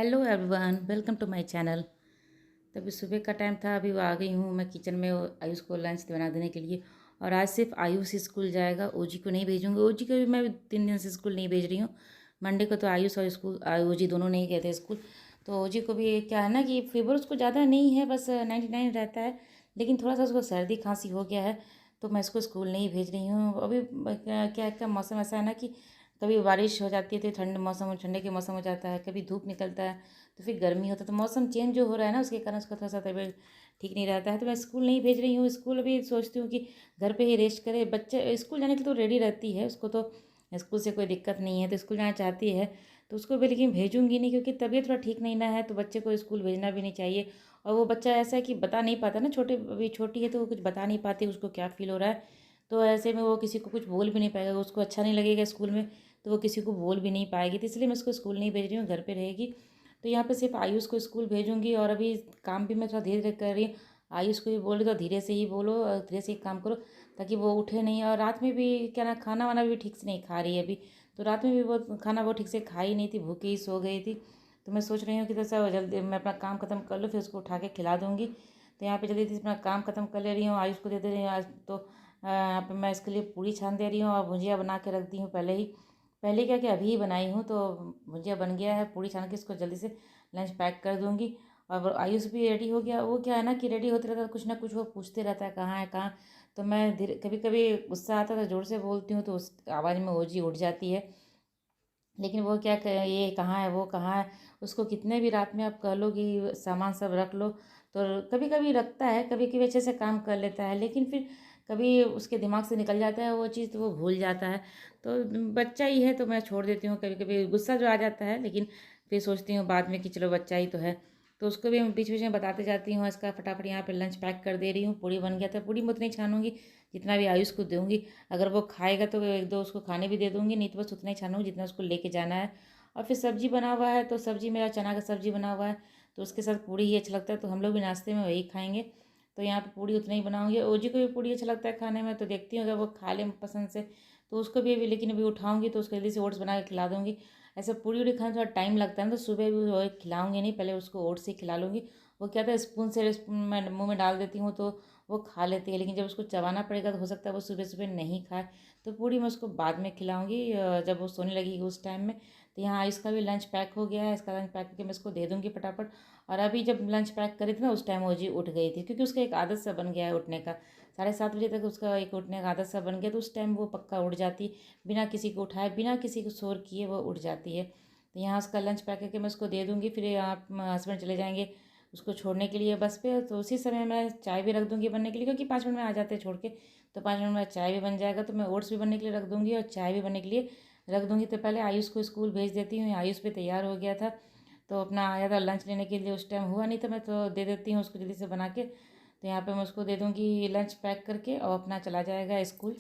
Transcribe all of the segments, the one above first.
Hello everyone, welcome to my channel. तभी सुबह का टाइम था, अभी वो आ गई हूँ मैं किचन में आयुष को लंच बना देने के लिए। और आज सिर्फ आयुष स्कूल जाएगा, ओजी को नहीं भेजूंगी। ओजी को भी मैं 3 दिन से स्कूल नहीं भेज रही हूँ। मंडे को तो आयुष और स्कूल ओजी दोनों नहीं गए थे स्कूल। तो ओजी को भी क्या है ना कि फीवर उसको ज़्यादा नहीं है, बस 99 रहता है। लेकिन थोड़ा सा उसको सर्दी खांसी हो गया है, तो मैं इसको स्कूल नहीं भेज रही हूँ अभी। क्या क्या मौसम ऐसा है ना कि कभी बारिश हो जाती है तो ठंड मौसम, ठंडे के मौसम हो जाता है, कभी धूप निकलता है तो फिर गर्मी होता है। तो मौसम चेंज जो हो रहा है ना, उसके कारण उसका थोड़ा सा तबीयत ठीक नहीं रहता है। तो मैं स्कूल नहीं भेज रही हूँ। स्कूल अभी सोचती हूँ कि घर पे ही रेस्ट करे। बच्चे स्कूल जाने के लिए तो रेडी रहती है, उसको तो स्कूल से कोई दिक्कत नहीं है, तो स्कूल जाना चाहती है। तो उसको भी लेकिन भेजूंगी नहीं, क्योंकि तबीयत थोड़ा ठीक नहीं ना है, तो बच्चे को स्कूल भेजना भी नहीं चाहिए। और वो बच्चा ऐसा है कि बता नहीं पाता ना, छोटे अभी छोटी है तो वो कुछ बता नहीं पाती उसको क्या फील हो रहा है। तो ऐसे में वो किसी को कुछ बोल भी नहीं पाएगा, उसको अच्छा नहीं लगेगा स्कूल में, तो वो किसी को बोल भी नहीं पाएगी। तो इसलिए मैं उसको स्कूल नहीं भेज रही हूँ, घर पे रहेगी। तो यहाँ पे सिर्फ आयुष को स्कूल भेजूंगी। और अभी काम भी मैं थोड़ा धीरे धीरे कर रही हूँ। आयुष को भी बोल रही तो धीरे से ही बोलो और धीरे से ही काम करो, ताकि वो उठे नहीं। और रात में भी क्या ना, खाना वाना भी ठीक से नहीं खा रही है अभी। तो रात में भी वो खाना वो ठीक से खा ही नहीं थी, भूखी ही सो गई थी। तो मैं सोच रही हूँ कि जैसा जल्दी मैं अपना काम खत्म कर लूँ, फिर उसको उठा के खिला दूँगी। तो यहाँ पे जल्दी से अपना काम खत्म कर ले रही हूँ, आयुष को दे दे रही हूँ। आज तो यहाँ पे मैं इसके लिए पूड़ी छान दे रही हूँ और भुजिया बना के रख दी हूँ पहले ही। पहले क्या कि अभी ही बनाई हूँ, तो भुजिया बन गया है। पूड़ी छान के इसको जल्दी से लंच पैक कर दूँगी। और आयुष भी रेडी हो गया। वो क्या है ना कि रेडी होते रहता है, कुछ ना कुछ वो पूछते रहता है कहाँ है कहाँ। तो मैं धीरे, कभी कभी गुस्सा आता है तो जोर से बोलती हूँ, तो उस आवाज़ में ओजी उठ जाती है। लेकिन वो क्या करे, ये कहाँ है वो कहाँ है, उसको कितने भी रात में आप कह लो कि सामान सब रख लो, तो कभी कभी रखता है, कभी कभी अच्छे से काम कर लेता है। लेकिन फिर कभी उसके दिमाग से निकल जाता है वो चीज़, तो वो भूल जाता है। तो बच्चा ही है, तो मैं छोड़ देती हूँ। कभी कभी गुस्सा जो आ जाता है, लेकिन फिर सोचती हूँ बाद में कि चलो बच्चा ही तो है। तो उसको भी मैं बीच बीच में बताते जाती हूँ। इसका फटाफट यहाँ पे लंच पैक कर दे रही हूँ। पूड़ी बन गया था, पूड़ी मैं उतनी छानूंगी जितना भी आयुष को दूंगी। अगर वो खाएगा तो एक दो उसको खाने भी दे दूंगी, नहीं तो बस उतना ही छानूंगी जितना उसको लेके जाना है। और फिर सब्जी बना हुआ है, तो सब्जी मेरा चना का सब्जी बना हुआ है, तो उसके साथ पूड़ी ही अच्छा लगता है, तो हम लोग भी नाश्ते में वही खाएंगे। तो यहाँ पे पूड़ी उतना ही बनाऊंगी। ओजी को भी पूड़ी अच्छा लगता है खाने में, तो देखती हूँ अगर वो खा ले पसंद से तो उसको भी अभी, लेकिन अभी उठाऊंगी तो उसको जल्दी से ओट्स बना के खिला दूंगी। ऐसे पूड़ी उड़ी खाने थोड़ा टाइम लगता है ना, तो सुबह भी वो खिलाऊंगी नहीं, पहले उसको ओट्स ही खिला लूँगी। वो क्या था, स्पून से मैं मुँह में डाल देती हूँ तो वो खा लेती है, लेकिन जब उसको चबाना पड़ेगा तो हो सकता है वो सुबह सुबह नहीं खाए। तो पूड़ी मैं उसको बाद में खिलाऊंगी, जब वो सोने लगेगी उस टाइम में। तो यहाँ इसका भी लंच पैक हो गया है, इसका लंच पैक करके मैं इसको दे दूँगी फटाफट। और अभी जब लंच पैक करी थी ना, उस टाइम वो जी उठ गई थी, क्योंकि उसका एक आदत सा बन गया है उठने का। 7:30 बजे तक उसका एक उठने का आदत सा बन गया, तो उस टाइम वो पक्का उठ जाती, बिना किसी को उठाए, बिना किसी को शोर किए वो उठ जाती है। तो यहाँ उसका लंच पैक करके मैं उसको दे दूँगी। फिर आप हस्बैंड चले जाएंगे उसको छोड़ने के लिए बस पे, तो उसी समय मैं चाय भी रख दूँगी बनने के लिए, क्योंकि 5 मिनट में आ जाते हैं छोड़ के। तो 5 मिनट में चाय भी बन जाएगा, तो मैं ओट्स भी बनने के लिए रख दूँगी और चाय भी बनने के लिए रख दूँगी। तो पहले आयुष को स्कूल भेज देती हूँ। आयुष भी तैयार हो गया था, तो अपना आया था लंच लेने के लिए, उस टाइम हुआ नहीं, तो मैं तो दे देती हूँ उसको जल्दी से बना के। तो यहाँ पे मैं उसको दे दूँगी लंच पैक करके, और अपना चला जाएगा स्कूल।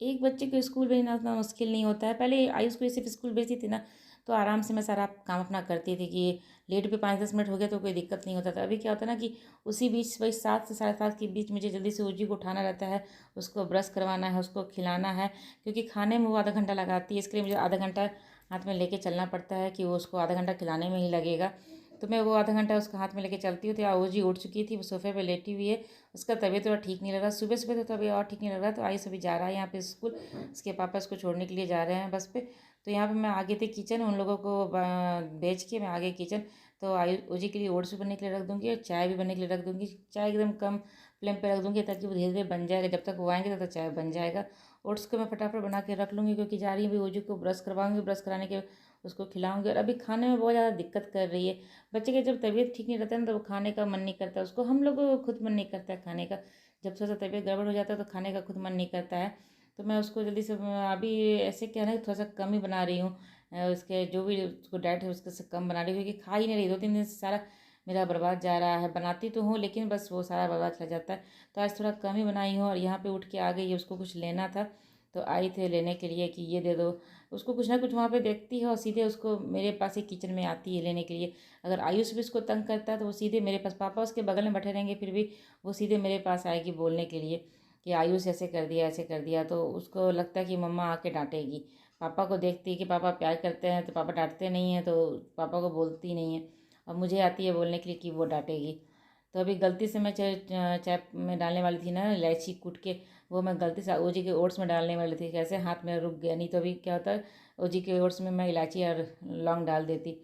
एक बच्चे को स्कूल भेजना उतना मुश्किल नहीं होता है। पहले आयुष को सिर्फ स्कूल भेजती थी ना, तो आराम से मैं सारा काम अपना करती थी कि लेट भी 5-10 मिनट हो गया तो कोई दिक्कत नहीं होता था। अभी क्या होता है ना कि उसी बीच वही 7 से 7:30 के बीच मुझे जल्दी से उजी को उठाना रहता है, उसको ब्रश करवाना है, उसको खिलाना है, क्योंकि खाने में वो आधा घंटा लगाती है। इसके लिए मुझे आधा घंटा हाथ में लेके चलना पड़ता है, कि वो उसको आधा घंटा खिलाने में ही लगेगा। तो मैं वो आधा घंटा उसका हाथ में लेके चलती हूँ। तो ओजी उठ चुकी थी, वो सोफे पे लेटी हुई है। उसका तबीयत थोड़ा ठीक नहीं लग रहा, सुबह सुबह तो अभी और ठीक नहीं लग रहा। तो आयुष अभी जा रहा है यहाँ पे स्कूल, उसके पापा इसको छोड़ने के लिए जा रहे हैं बस पे। तो यहाँ पे मैं आगे थे किचन, उन लोगों को भेज के मैं आगे किचन। तो आयुष ओजी के लिए ओट्स भी बनने के लिए रख दूँगी और चाय भी बनने के लिए रख दूँगी। चाय एकदम कम फ्लेम पे रख दूँगी, ताकि वो धीरे धीरे बन जाएगा, जब तक वो आएंगे तब तक चाय बन जाएगा। ओट्स को मैं फटाफट बना के रख लूँगी, क्योंकि जा रही हूँ अभी ओजी को ब्रश करवाऊँगी, ब्रश कराने के उसको खिलाऊँगी। और अभी खाने में बहुत ज़्यादा दिक्कत कर रही है। बच्चे के जब तबीयत ठीक नहीं रहता है ना, तो वो खाने का मन नहीं करता, उसको हम लोग को खुद मन नहीं करता है खाने का। जब थोड़ा सा तबीयत गड़बड़ हो जाता है तो खाने का खुद मन नहीं करता है। तो मैं उसको जल्दी से अभी ऐसे क्या है ना, थोड़ा सा कम ही बना रही हूँ। उसके जो भी उसको डाइट है उसके से कम बना रही हूँ, क्योंकि खा ही नहीं रही। 2-3 दिन से सारा मेरा बर्बाद जा रहा है। बनाती तो हूँ, लेकिन बस वो सारा बर्बाद चला जाता है। तो आज थोड़ा कम ही बनाई हूँ। और यहाँ पे उठ के आ गई है, उसको कुछ लेना था, तो आई थे लेने के लिए कि ये दे दो। उसको कुछ ना कुछ वहाँ पे देखती है और सीधे उसको मेरे पास ही किचन में आती है लेने के लिए। अगर आयुष भी उसको तंग करता है तो वो सीधे मेरे पास, पापा उसके बगल में बैठे रहेंगे फिर भी वो सीधे मेरे पास आएगी बोलने के लिए कि आयुष ऐसे कर दिया ऐसे कर दिया। तो उसको लगता है कि मम्मा आके डांटेगी, पापा को देखती है कि पापा प्यार करते हैं तो पापा डांटते नहीं हैं, तो पापा को बोलती नहीं है। अब मुझे आती है बोलने के लिए कि वो डांटेगी। तो अभी गलती से मैं चाय चाय में डालने वाली थी ना इलायची कूट के, वो मैं गलती से ओजी के ओट्स में डालने वाली थी, कैसे हाथ में रुक गया, नहीं तो अभी क्या होता है ओजी के ओट्स में मैं इलायची और लौंग डाल देती।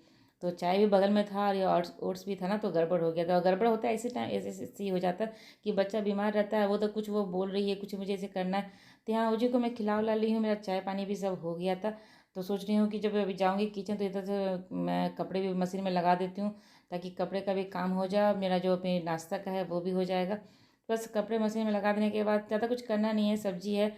तो चाय भी बगल में था और ये ओट्स भी था ना, तो गड़बड़ हो गया था। और गड़बड़ होता है इसी टाइम, ऐसे ही हो जाता है कि बच्चा बीमार रहता है, वो तो कुछ वो बोल रही है, कुछ मुझे ऐसे करना है। तो यहाँ ओजी को मैं खिला उला ली हूँ, मेरा चाय पानी भी सब हो गया था। तो सोच रही हूँ कि जब अभी जाऊँगी किचन तो इधर से मैं कपड़े भी मशीन में लगा देती हूँ, ताकि कपड़े का भी काम हो जाए, मेरा जो अपने नाश्ता का है वो भी हो जाएगा। बस कपड़े मशीन में लगा देने के बाद ज़्यादा कुछ करना नहीं है। सब्जी है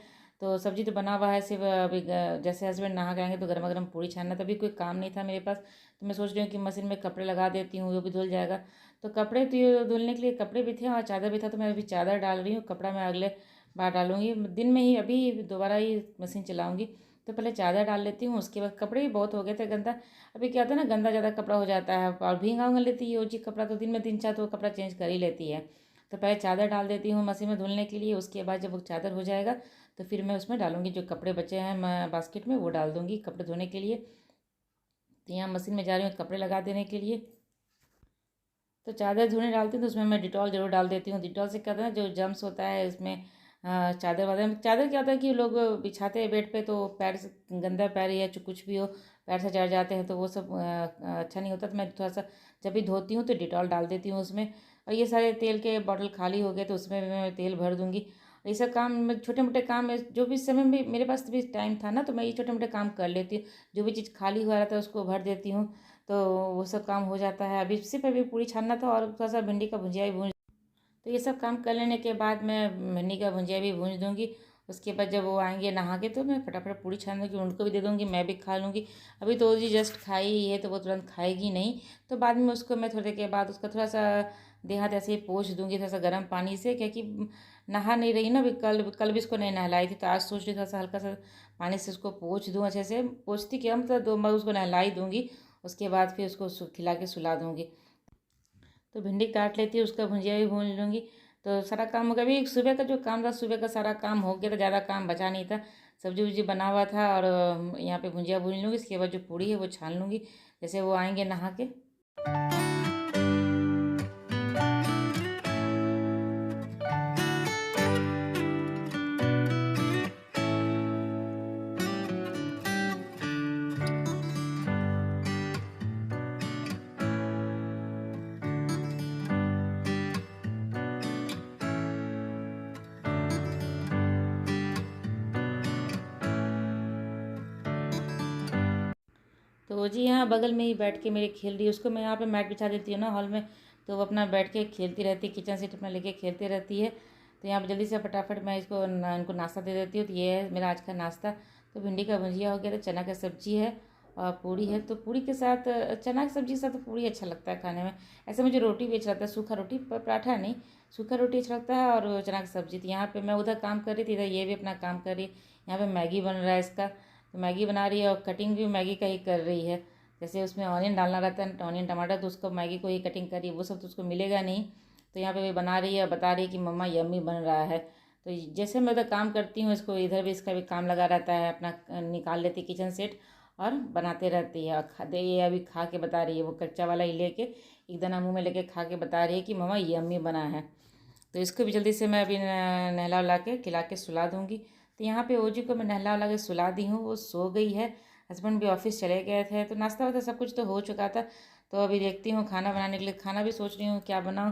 तो सब्जी तो बना हुआ है, सिर्फ अभी जैसे हस्बैंड नहा के आएंगे तो गर्मा गर्म पूड़ी छानना, तभी कोई काम नहीं था मेरे पास। तो मैं सोच रही हूँ कि मशीन में कपड़े लगा देती हूँ, वो भी धुल जाएगा। तो कपड़े तो ये धुलने के लिए कपड़े भी थे और चादर भी था, तो मैं अभी चादर डाल रही हूँ, कपड़ा मैं अगले बार डालूंगी दिन में ही, अभी दोबारा ही मशीन चलाऊंगी। तो पहले चादर डाल लेती हूँ, उसके बाद कपड़े भी बहुत हो गए थे गंदा। अभी क्या होता है ना, गंदा ज़्यादा कपड़ा हो जाता है और भींगा उंगा लेती है ओजी कपड़ा, तो दिन में 3 4 तो कपड़ा चेंज कर ही लेती है। तो पहले चादर डाल देती हूँ मशीन में धुलने के लिए, उसके बाद जब वो चादर हो जाएगा तो फिर मैं उसमें डालूंगी जो कपड़े बचे हैं मैं बास्केट में, वो डाल दूँगी कपड़े धोने के लिए। तो यहाँ मशीन में जा रही हूँ कपड़े लगा देने के लिए। तो चादर धोने डालती हूँ तो उसमें मैं डिटॉल ज़रूर डाल देती हूँ। डिटॉल से क्या होता है ना, जो जम्स होता है उसमें चादर वादर, चादर क्या होता है कि लोग बिछाते हैं बेड पे तो पैर से गंदा पैर या कुछ भी हो पैर से चढ़ जाते हैं, तो वो सब अच्छा नहीं होता। तो मैं थोड़ा सा जब भी धोती हूँ तो डिटॉल डाल देती हूँ उसमें। और ये सारे तेल के बॉटल खाली हो गए तो उसमें भी मैं तेल भर दूँगी। ये सब काम मैं छोटे मोटे काम में, जो भी समय में मेरे पास भी टाइम था ना, तो मैं ये छोटे मोटे काम कर लेती हूँ। जो भी चीज़ खाली हुआ रहता है उसको भर देती हूँ, तो वो सब काम हो जाता है। अभी सिर्फ अभी पूरी छानना था और थोड़ा सा भिंडी का भुजिया भी भून, तो ये सब काम कर लेने के बाद मैं भिंडी का भुजिया भी भून दूँगी। उसके बाद जब वो आएंगे नहा के तो मैं फटाफट पूरी छान दूँगी, उनको भी दे दूँगी, मैं भी खा लूँगी। अभी तो जी जस्ट खाई ही है तो वो तुरंत खाएगी नहीं, तो बाद में उसको मैं थोड़ी देर के बाद उसका थोड़ा सा देह हाथ ऐसे ही पोंछ दूँगी थोड़ा सा गर्म पानी से, क्योंकि नहा नहीं रही ना, अभी कल कल भी इसको नहीं नहलाई थी, तो आज सोच रही थोड़ा सा हल्का सा पानी से उसको पोंछ दूँ अच्छे से। पोंछती क्या मतलब 2 बार उसको नहलाई दूँगी, उसके बाद फिर उसको खिला के सुला दूँगी। तो भिंडी काट लेती हूँ, उसका भुजिया भी भून लूँगी। तो सारा काम हो गया। अभी सुबह का जो काम था सुबह का सारा काम हो गया था, ज़्यादा काम बचा नहीं था। सब्जी उब्जी बना हुआ था और यहाँ पे भुजिया भून लूँगी, इसके बाद जो पूड़ी है वो छान लूँगी जैसे वो आएंगे नहा के। तो वो जी यहाँ बगल में ही बैठ के मेरे खेल रही है, उसको मैं यहाँ पे मैट बिछा देती हूँ ना हॉल में, तो वो अपना बैठ के खेलती रहती है, किचन सेट अपना लेके खेलती रहती है। तो यहाँ पे जल्दी से फटाफट मैं इनको नाश्ता दे देती हूँ। तो ये है मेरा आज का नाश्ता। तो भिंडी का भुजिया हो गया, तो चना का सब्जी है और पूड़ी है। तो पूड़ी के साथ चना की सब्जी के साथ तो पूड़ी अच्छा लगता है खाने में। ऐसे मुझे रोटी भी अच्छा लगता है, सूखा रोटी, पराठा नहीं, सूखा रोटी अच्छा लगता है और चना की सब्जी। तो यहाँ पे मैं उधर काम कर रही थी, इधर ये भी अपना काम कर रही है। यहाँ पे मैगी बन रहा है इसका, तो मैगी बना रही है और कटिंग भी मैगी का ही कर रही है। जैसे उसमें ऑनियन डालना रहता है, ऑनियन टमाटर, तो उसको मैगी को ही कटिंग करी, वो सब तो उसको मिलेगा नहीं। तो यहाँ पे भी बना रही है, बता रही है कि मम्मा यम्मी बन रहा है। तो जैसे मैं उधर काम करती हूँ इसको इधर भी इसका भी काम लगा रहता है, अपना निकाल लेती किचन सेट और बनाते रहती है। और खा दे, ये अभी खा के बता रही है, वो कच्चा वाला ही लेके एक दाना मुँह में लेके खा के बता रही है कि मम्मा यम्मी बना है। तो इसको भी जल्दी से मैं अभी नहला उला के खिला के सुला दूँगी। तो यहाँ पे ओजी को मैं नहला उला के सुला दी हूँ, वो सो गई है। हस्बैंड भी ऑफिस चले गए थे, तो नाश्ता वास्ता सब कुछ तो हो चुका था। तो अभी देखती हूँ खाना बनाने के लिए, खाना भी सोच रही हूँ क्या बनाऊँ।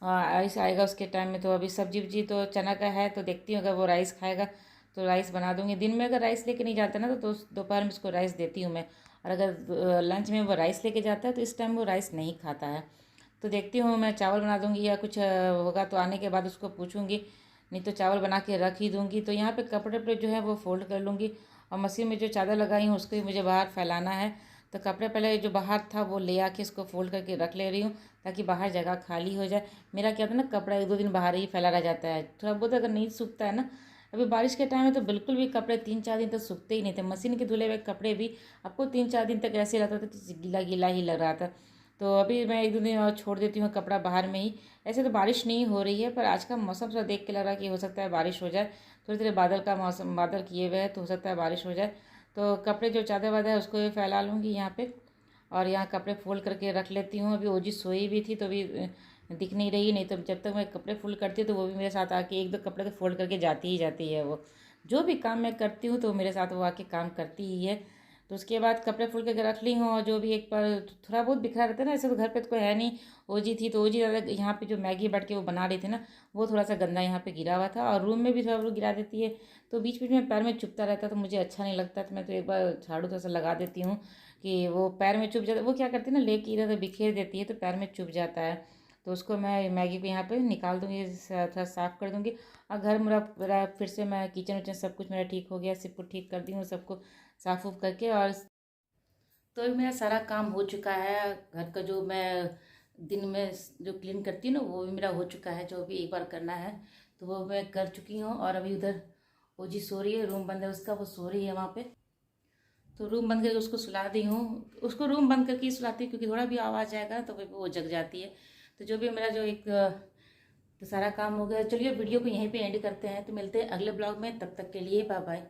राइस आएगा उसके टाइम में, तो अभी सब्जी वब्जी तो चना का है, तो देखती हूँ अगर वो राइस खाएगा तो राइस बना दूँगी। दिन में अगर राइस लेके नहीं जाता ना तो दोपहर में उसको राइस देती हूँ मैं। और अगर लंच में वो राइस लेके जाता है तो इस टाइम वो राइस नहीं खाता है। तो देखती हूँ मैं चावल बना दूँगी या कुछ होगा तो आने के बाद उसको पूछूँगी, नहीं तो चावल बना के रख ही दूँगी। तो यहाँ पे कपड़े पे जो है वो फोल्ड कर लूँगी और मशीन में जो चादर लगाई हूँ उसको भी मुझे बाहर फैलाना है। तो कपड़े पहले जो बाहर था वो ले आके इसको फोल्ड करके रख ले रही हूँ, ताकि बाहर जगह खाली हो जाए। मेरा क्या था ना, कपड़ा 1 2 दिन बाहर ही फैला रह जाता है, थोड़ा बहुत अगर नहीं सूखता है ना। अभी बारिश के टाइम में तो बिल्कुल भी कपड़े 3 4 दिन तक सूखते ही नहीं थे। मशीन के धुले हुए कपड़े भी आपको 3 4 दिन तक ऐसे रहता था कि गीला गीला ही लग रहा था। तो अभी मैं 1 2 दिन और छोड़ देती हूँ कपड़ा बाहर में ही। ऐसे तो बारिश नहीं हो रही है, पर आज का मौसम सा देख के लग रहा है कि हो सकता है बारिश हो जाए। थोड़ी देर बादल का मौसम, बादल किए हुए हैं तो हो सकता है बारिश हो जाए। तो कपड़े जो चादर वादर है उसको भी फैला लूँगी यहाँ पे, और यहाँ कपड़े फोल्ड करके रख लेती हूँ। अभी ओजी सोई भी थी तो अभी दिख नहीं रही, नहीं तो जब तक मैं कपड़े फोल्ड करती हूँ तो वो भी मेरे साथ आके एक दो कपड़े तो फोल्ड करके जाती ही जाती है। वो जो भी काम मैं करती हूँ तो मेरे साथ वो आके काम करती ही है। तो उसके बाद कपड़े फोल्ड करके रख ली हूँ, और जो भी एक बार थोड़ा बहुत बिखरा रहता है ना, ऐसे तो घर पे तो कोई है नहीं। ओजी थी तो ओजी ज़्यादा यहाँ पे जो मैगी बैठ के वो बना रही थी ना, वो थोड़ा सा गंदा यहाँ पे गिरा हुआ था, और रूम में भी थोड़ा बहुत गिरा देती है। तो बीच बीच में पैर में चुभता रहता है तो मुझे अच्छा नहीं लगता, तो मैं तो एक बार झाड़ू थोड़ा सा लगा देती हूँ कि वो पैर में चुभ जाता है। वो क्या करती है ना, लेके इधर उधर बिखेर देती है तो पैर में चुभ जाता है। तो उसको मैं मैगी को यहाँ पे निकाल दूँगी, थोड़ा साफ़ कर दूँगी। और घर मेरा मेरा फिर से मैं किचन विचन सब कुछ मेरा ठीक हो गया, सबको ठीक कर दी हूँ सबको साफ़ उफ करके। और तो अभी मेरा सारा काम हो चुका है। घर का जो मैं दिन में जो क्लीन करती हूँ ना वो भी मेरा हो चुका है, जो भी एक बार करना है तो वो मैं कर चुकी हूँ। और अभी उधर ओजी सो रही है, रूम बंद है उसका, वो सो रही है वहाँ पे। तो रूम बंद करके उसको सुला दी हूँ। उसको रूम बंद करके ही सुलाती हूँ क्योंकि थोड़ा भी आवाज़ आएगा तो फिर वो जग जाती है। तो जो भी मेरा जो एक तो सारा काम हो गया। चलिए वीडियो को यहीं पे एंड करते हैं, तो मिलते हैं अगले ब्लॉग में, तब तक के लिए बाय बाय।